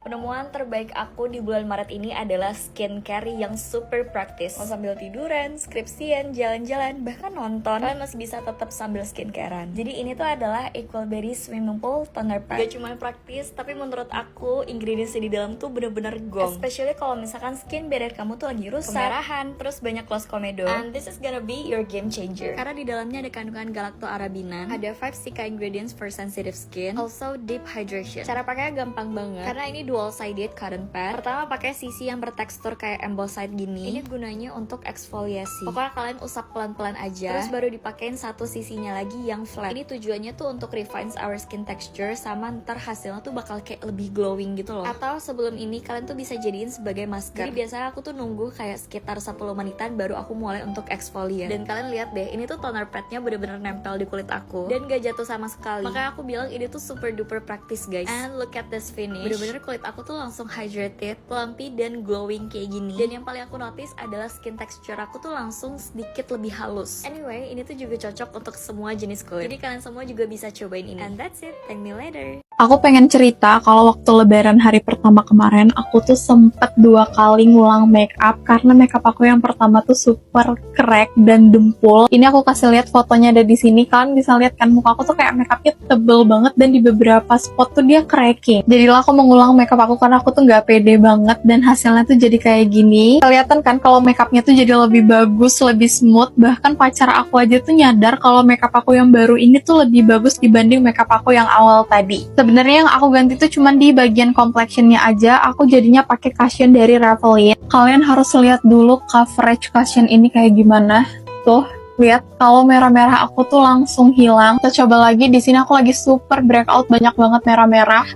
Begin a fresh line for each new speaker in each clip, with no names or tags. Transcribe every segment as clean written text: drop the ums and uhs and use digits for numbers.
Penemuan terbaik aku di bulan Maret ini adalah skincare yang super praktis. Mau sambil tiduran, skripsian, jalan-jalan, bahkan nonton, kalian masih bisa tetap sambil skincarean. Jadi ini tuh adalah Equal Berry Swimming Pool Toner Pad. Gak cuma praktis, tapi menurut aku ingredients di dalam tuh bener-bener gong. Especially kalau misalkan skin barrier kamu tuh lagi rusak, kemerahan, terus banyak loss komedo. And this is gonna be your game changer. Karena di dalamnya ada kandungan galactoarabinan, ada 5 Sika ingredients for sensitive skin, also deep hydration. Cara pakainya gampang banget, karena ini dual sided cotton pad. Pertama pakai sisi yang bertekstur kayak embossite gini. Ini gunanya untuk eksfoliasi. Pokoknya kalian usap pelan-pelan aja. Terus baru dipakein satu sisinya lagi yang flat. Ini tujuannya tuh untuk refine our skin texture, sama ntar hasilnya tuh bakal kayak lebih glowing gitu loh. Atau sebelum ini kalian tuh bisa jadiin sebagai masker. Jadi biasanya aku tuh nunggu kayak sekitar 10 menitan baru aku mulai untuk eksfoliat. Dan kalian lihat deh, ini tuh toner padnya bener-bener nempel di kulit aku dan gak jatuh sama sekali. Makanya aku bilang ini tuh super duper praktis guys. And look at this finish. Bener-bener kulit aku tuh langsung hydrated, plumpy, dan glowing kayak gini. Dan yang paling aku notice adalah skin texture aku tuh langsung sedikit lebih halus. Anyway, ini tuh juga cocok untuk semua jenis kulit. Jadi kalian semua juga bisa cobain ini. And that's it. Thank me later.
Aku pengen cerita kalau waktu lebaran hari pertama kemarin, aku tuh sempet 2 kali ngulang make up karena makeup aku yang pertama tuh super crack dan dempul. Ini aku kasih lihat fotonya ada di sini, kalian bisa lihat kan muka aku tuh kayak makeupnya tebel banget dan di beberapa spot tuh dia cracking. Jadilah aku mengulang makeup aku karena aku tuh nggak pede banget dan hasilnya tuh jadi kayak gini. Kelihatan kan kalau makeupnya tuh jadi lebih bagus, lebih smooth. Bahkan pacar aku aja tuh nyadar kalau makeup aku yang baru ini tuh lebih bagus dibanding makeup aku yang awal tadi. Sebenarnya yang aku ganti tuh cuman di bagian complexionnya aja. Aku jadinya pakai cushion dari Revlon. Kalian harus lihat dulu coverage cushion ini kayak gimana. Tuh, lihat kalau merah-merah aku tuh langsung hilang. Kita coba lagi, di sini aku lagi super breakout, banyak banget merah-merah.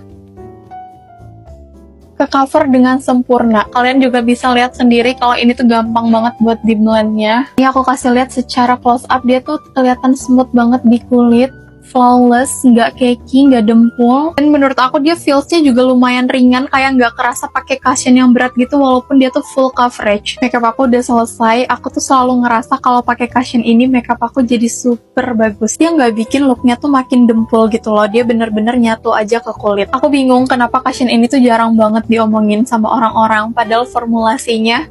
Ke cover dengan sempurna. Kalian juga bisa lihat sendiri kalau ini tuh gampang banget buat di blendnya. Ini aku kasih lihat secara close up, dia tuh kelihatan smooth banget di kulit. Flawless, nggak cakey, nggak dempul. Dan menurut aku dia feelsnya juga lumayan ringan, kayak nggak kerasa pakai cushion yang berat gitu walaupun dia tuh full coverage. Makeup aku udah selesai, aku tuh selalu ngerasa kalau pakai cushion ini makeup aku jadi super bagus. Dia nggak bikin looknya tuh makin dempul gitu loh, dia bener-bener nyatu aja ke kulit. Aku bingung kenapa cushion ini tuh jarang banget diomongin sama orang-orang, padahal formulasinya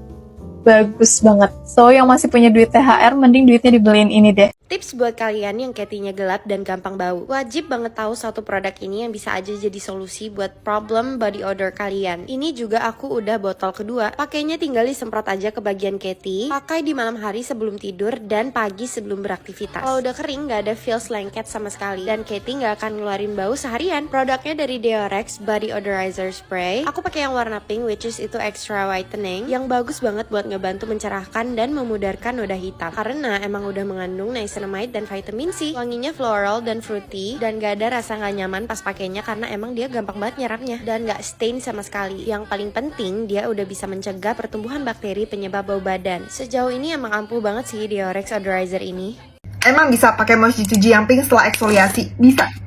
bagus banget. So, yang masih punya duit THR, mending duitnya dibeliin ini deh.
Tips buat kalian yang ketinya gelap dan gampang bau. Wajib banget tahu satu produk ini yang bisa aja jadi solusi buat problem body odor kalian. Ini juga aku udah botol kedua. Pakainya tinggal disemprot aja ke bagian keti. Pakai di malam hari sebelum tidur dan pagi sebelum beraktivitas. Kalau udah kering nggak ada feels lengket sama sekali. Dan keti nggak akan ngeluarin bau seharian. Produknya dari Deorex Body Odorizer Spray. Aku pakai yang warna pink, which is itu extra whitening. Yang bagus banget buat ngebantu mencerahkan dan memudarkan noda hitam. Karena emang udah mengandung niacinamide dan vitamin C. Wanginya floral dan fruity dan gak ada rasa gak nyaman pas pakainya karena emang dia gampang banget nyerapnya dan gak stain sama sekali. Yang paling penting dia udah bisa mencegah pertumbuhan bakteri penyebab bau badan. Sejauh ini emang ampuh banget sih Deorex Odorizer ini.
Emang bisa pakai moisturizer yang pink setelah eksfoliasi?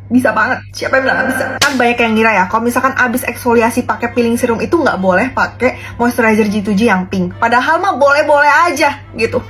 Bisa banget. Siapa yang bilang nggak bisa? Kan banyak yang ngira ya, kalau misalkan abis eksfoliasi pakai peeling serum itu nggak boleh pakai moisturizer G2G yang pink. Padahal mah boleh-boleh aja gitu.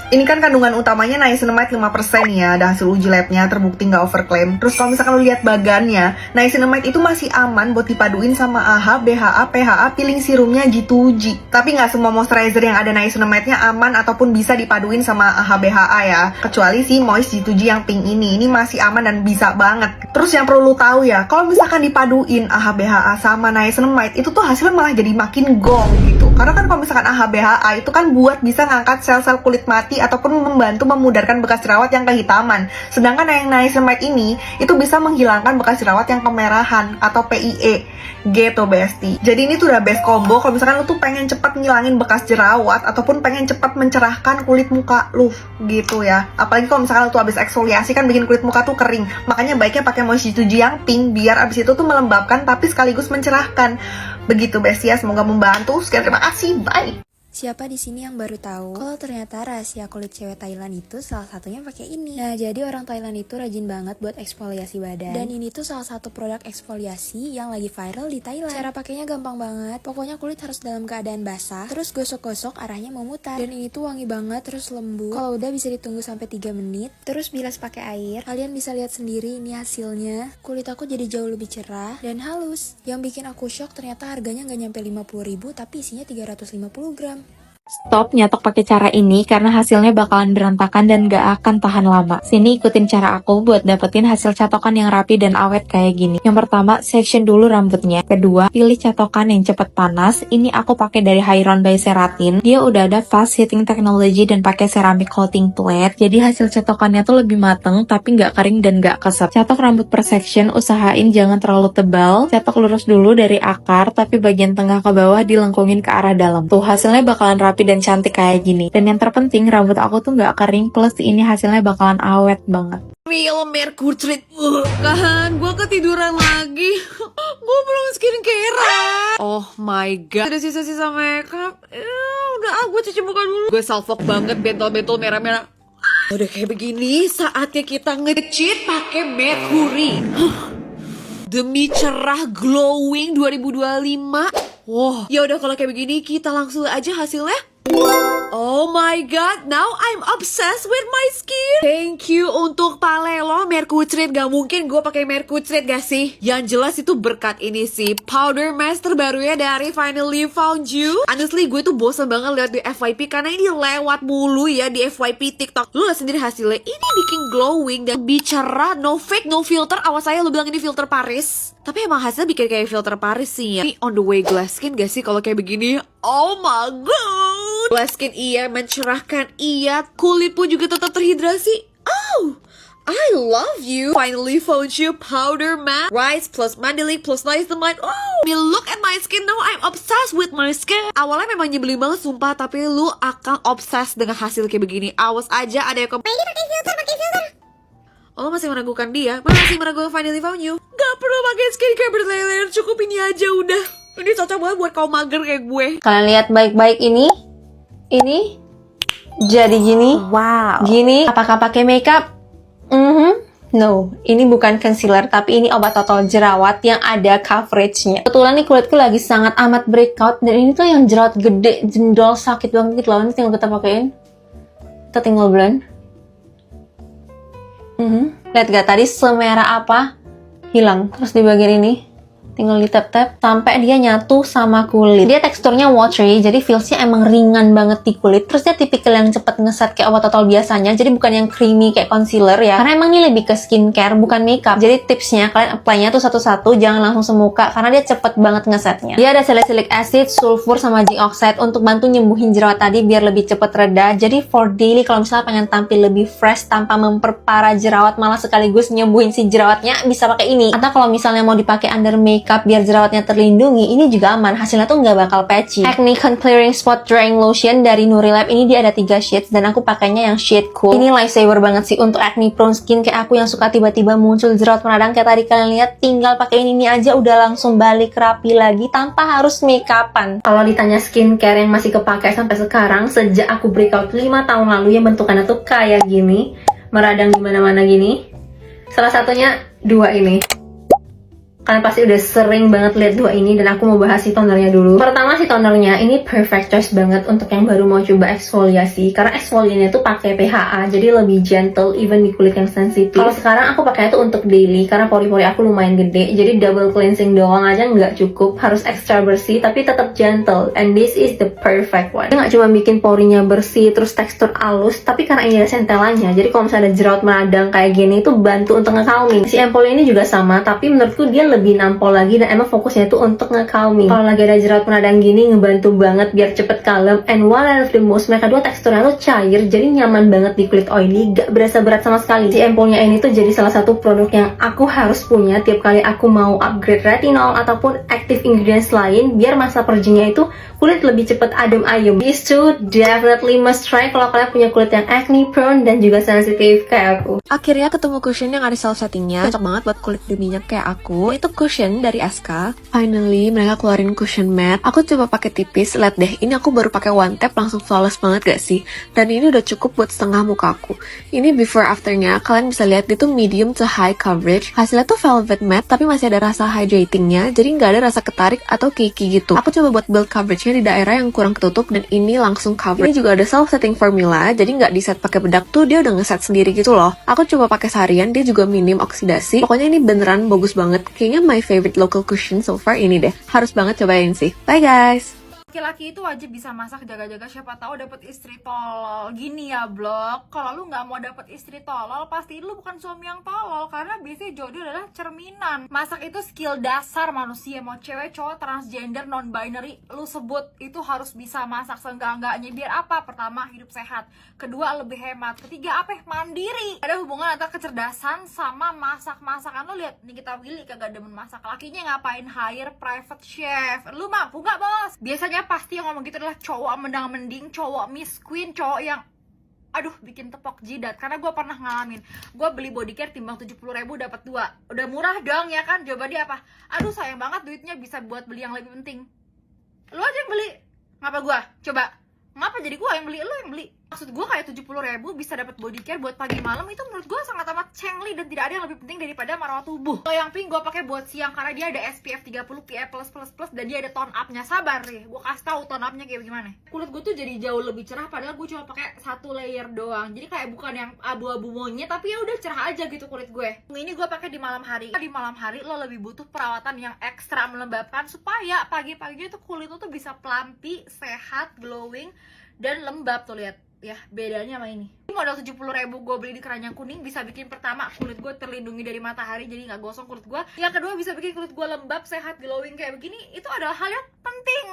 Ini kan kandungan utamanya niacinamide 5% ya, ada hasil uji labnya, terbukti nggak overclaim. Terus kalau misalkan lu lihat bagannya, niacinamide itu masih aman buat dipaduin sama AHA, BHA, PHA, peeling serumnya G2G. Tapi nggak semua moisturizer yang ada niacinamide-nya aman ataupun bisa dipaduin sama AHA, BHA ya. Kecuali si moist G2G yang pink ini masih aman dan bisa banget. Terus yang perlu lu tahu ya, kalau misalkan dipaduin AHA BHA sama niacinamide itu tuh hasilnya malah jadi makin gong gitu. Karena kan kalau misalkan AHA BHA itu kan buat bisa ngangkat sel-sel kulit mati ataupun membantu memudarkan bekas jerawat yang kehitaman. Sedangkan yang niacinamide ini itu bisa menghilangkan bekas jerawat yang kemerahan atau PIE gitu bestie. Jadi ini tuh udah best combo kalau misalkan lu tuh pengen cepat ngilangin bekas jerawat ataupun pengen cepat mencerahkan kulit muka lu gitu ya. Apalagi kalau misalkan lu tuh habis eksfoliasi kan bikin kulit muka tuh kering. Makanya baiknya pakai moisturizer yang pink biar abis itu tuh melembabkan tapi sekaligus mencerahkan. Begitu bestie ya, semoga membantu. Sekian, terima kasih, bye.
Siapa di sini yang baru tahu kalau ternyata rahasia kulit cewek Thailand itu salah satunya pakai ini. Nah, jadi orang Thailand itu rajin banget buat eksfoliasi badan. Dan ini tuh salah satu produk eksfoliasi yang lagi viral di Thailand. Cara pakainya gampang banget. Pokoknya kulit harus dalam keadaan basah, terus gosok-gosok arahnya memutar. Dan ini tuh wangi banget, terus lembut. Kalau udah bisa ditunggu sampai 3 menit, terus bilas pakai air. Kalian bisa lihat sendiri ini hasilnya. Kulit aku jadi jauh lebih cerah dan halus. Yang bikin aku shock ternyata harganya nggak nyampe 50.000 tapi isinya 350 gram.
Stop nyatok pakai cara ini karena hasilnya bakalan berantakan dan gak akan tahan lama. Sini ikutin cara aku buat dapetin hasil catokan yang rapi dan awet kayak gini. Yang pertama, section dulu rambutnya. Kedua, pilih catokan yang cepet panas. Ini aku pakai dari Hyron by Ceratin. Dia udah ada fast heating technology dan pakai ceramic coating plate. Jadi hasil catokannya tuh lebih mateng tapi gak kering dan gak keset. Catok rambut per section, usahain jangan terlalu tebal. Catok lurus dulu dari akar tapi bagian tengah ke bawah dilengkungin ke arah dalam. Tuh hasilnya bakalan rapi dan cantik kayak gini. Dan yang terpenting rambut aku tuh nggak kering, plus ini hasilnya bakalan awet banget.
Real Mercury Treat. Kan gue ketiduran lagi. Gue belum skincarean. Oh my god, ada sisa-sisa makeup. Udah gue cuci muka dulu. Gue salfok banget, bentol-bentol merah-merah. Udah kayak begini, saatnya kita nge-cheat pakai Mercury. Demi cerah glowing 2025. Wow, ya udah kalau kayak begini kita langsung aja hasilnya. Oh my god, now I'm obsessed with my skin. Thank you untuk Palelo Mercury Treat. Gak mungkin gue pakai Mercury Treat gak sih? Yang jelas itu berkat ini sih, powder mask terbarunya dari Finally Found You. Honestly gue tuh bosan banget lihat di FYP karena ini lewat mulu ya di FYP TikTok. Lu lihat sendiri hasilnya, ini bikin glowing dan bicara no fake, no filter. Awas saya lu bilang ini filter Paris. Tapi emang hasilnya bikin kayak filter Paris sih ya. Ini on the way glass skin gak sih kalau kayak begini? Oh my god. Glass skin iya, mencerahkan iya, kulit pun juga tetap terhidrasi. Oh, I love you. Finally found you powder matte, rice plus Mandelic plus niacinamide. Oh, look at my skin now. I'm obsessed with my skin. Awalnya memang nyebelin banget sumpah, tapi lu akan obsessed dengan hasil kayak begini. Awas aja ada yang pakai filter. Oh, masih meragukan dia? Masih meragukan Finally Found You? Gak perlu pakai skincare berlayer-layer, cukup ini aja udah. Ini cocok banget buat kaum mager kayak gue.
Kalian lihat baik-baik ini jadi gini.
Wow.
Gini, apakah pakai makeup? No, ini bukan concealer, tapi ini obat total jerawat yang ada coveragenya. Kebetulan nih kulitku lagi sangat amat breakout, dan ini tuh yang jerawat gede, jendol, sakit banget gitu loh. Ini tinggal kita pakein. Kita tinggal blend. Lihat gak tadi semerah apa? Hilang. Terus di bagian ini tinggal di tap-tap sampai dia nyatu sama kulit. Dia teksturnya watery, jadi feelsnya emang ringan banget di kulit. Terus dia tipikal yang cepet ngeset kayak obat total biasanya, jadi bukan yang creamy kayak concealer ya. Karena emang ini lebih ke skincare, bukan makeup. Jadi tipsnya kalian apply-nya tuh satu-satu, jangan langsung semuka karena dia cepet banget ngesetnya. Dia ada salicylic acid, sulfur, sama zinc oxide untuk bantu nyembuhin jerawat tadi biar lebih cepet reda. Jadi for daily kalau misalnya pengen tampil lebih fresh tanpa memperparah jerawat, malah sekaligus nyembuhin si jerawatnya, bisa pakai ini. Atau kalau misalnya mau dipakai under makeup biar jerawatnya terlindungi, ini juga aman, hasilnya tuh nggak bakal patchy. Acne Clearing Spot Drying Lotion dari Nurilab ini dia ada 3 shades dan aku pakainya yang shade cool. Ini lifesaver banget sih untuk acne prone skin kayak aku yang suka tiba-tiba muncul jerawat meradang kayak tadi kalian lihat. Tinggal pakai ini aja udah langsung balik rapi lagi tanpa harus makeupan. Kalau ditanya skincare yang masih kepakai sampai sekarang, sejak aku breakout 5 tahun lalu yang bentukannya tuh kayak gini, meradang di mana-mana gini. Salah satunya 2 ini. Kalian pasti udah sering banget lihat 2 ini dan aku mau bahas si tonernya dulu. Pertama si tonernya ini perfect choice banget untuk yang baru mau coba eksfoliasi karena eksfoliannya tuh pakai PHA jadi lebih gentle even di kulit yang sensitif. Kalau sekarang aku pakainya tuh untuk daily karena pori-pori aku lumayan gede jadi double cleansing doang aja nggak cukup, harus extra bersih tapi tetap gentle, and this is the perfect one. Dia nggak cuma bikin porinya bersih terus tekstur halus, tapi karena ini ada sentelannya jadi kalau misalnya ada jerawat meradang kayak gini itu bantu untuk nge-calming. Si ampulnya ini juga sama tapi menurutku dia lebih nampol lagi dan emang fokusnya itu untuk nge-calming. Kalau lagi ada jerawat meradang gini ngebantu banget biar cepet kalem. And one of the most, mereka dua teksturnya tuh cair jadi nyaman banget di kulit oily, gak berasa berat sama sekali. Si ampulnya ini tuh jadi salah satu produk yang aku harus punya tiap kali aku mau upgrade retinol ataupun active ingredients lain biar masa purgingnya itu kulit lebih cepet adem ayem. These two definitely must try kalau kalian punya kulit yang acne prone dan juga sensitif kayak aku.
Akhirnya ketemu cushion yang ada self settingnya, cocok banget buat kulit berminyak kayak aku. Itu
untuk cushion dari SK. Finally, mereka keluarin cushion matte. Aku coba pakai tipis, lihat deh, ini aku baru pakai one tap langsung flawless banget gak sih? Dan ini udah cukup buat setengah muka aku. Ini before afternya, kalian bisa lihat dia tuh medium to high coverage. Hasilnya tuh velvet matte, tapi masih ada rasa hydratingnya, jadi nggak ada rasa ketarik atau cakey gitu. Aku coba buat build coveragenya di daerah yang kurang ketutup, dan ini langsung cover. Ini juga ada self setting formula, jadi nggak di set pakai bedak tuh, dia udah ngeset sendiri gitu loh. Aku coba pakai seharian, dia juga minim oksidasi. Pokoknya ini beneran bagus banget. Kayaknya my favorite local cushion so far ini deh. Harus banget cobain sih. Bye guys!
Laki-laki itu wajib bisa masak, jaga-jaga, siapa tahu dapet istri tolol. Gini ya blog, kalau lu nggak mau dapet istri tolol, pasti lu bukan suami yang tolol, karena biasanya jodoh adalah cerminan. Masak itu skill dasar manusia, mau cewek, cowok, transgender, non-binary, lu sebut itu harus bisa masak seenggak-enggaknya. Biar apa? Pertama, hidup sehat. Kedua, lebih hemat. Ketiga, apa? Mandiri. Ada hubungan antara kecerdasan sama masak-masakan. Lu lihat nih, kita Willy kagak demen masak, lakinya ngapain hire private chef? Lu mampu nggak bos? Biasanya pasti yang ngomong gitu adalah cowok mendang-mending, cowok miss queen, cowok yang aduh bikin tepok jidat. Karena gue pernah ngalamin, gue beli bodycare timbang 70.000 dapat 2. Udah murah dong ya kan? Coba dia apa? Aduh sayang banget duitnya bisa buat beli yang lebih penting. Lu aja yang beli. Ngapa gue? Coba. Ngapa jadi gue yang beli? Lu yang beli. Maksud gue kayak 70.000 bisa dapat bodycare buat pagi malam, itu menurut gue sangat amat cengli dan tidak ada yang lebih penting daripada marwah tubuh. Kalau yang pink gue pakai buat siang karena dia ada SPF 30 PA+++ dan dia ada tone up-nya. Sabar deh, gue kasih tahu tone up-nya kayak gimana. Kulit gue tuh jadi jauh lebih cerah padahal gue cuma pakai 1 layer doang. Jadi kayak bukan yang abu-abu monyet, tapi ya udah cerah aja gitu kulit gue. Ini gue pakai di malam hari. Di malam hari lo lebih butuh perawatan yang ekstra melembabkan supaya pagi-paginya tuh kulit lo tuh bisa plumpy, sehat, glowing dan lembab. Tuh lihat ya bedanya sama ini. Modal 70.000 gue beli di Keranjang Kuning bisa bikin pertama kulit gue terlindungi dari matahari, jadi nggak gosong kulit gue. Yang kedua bisa bikin kulit gue lembab, sehat, glowing kayak begini. Itu adalah hal yang penting.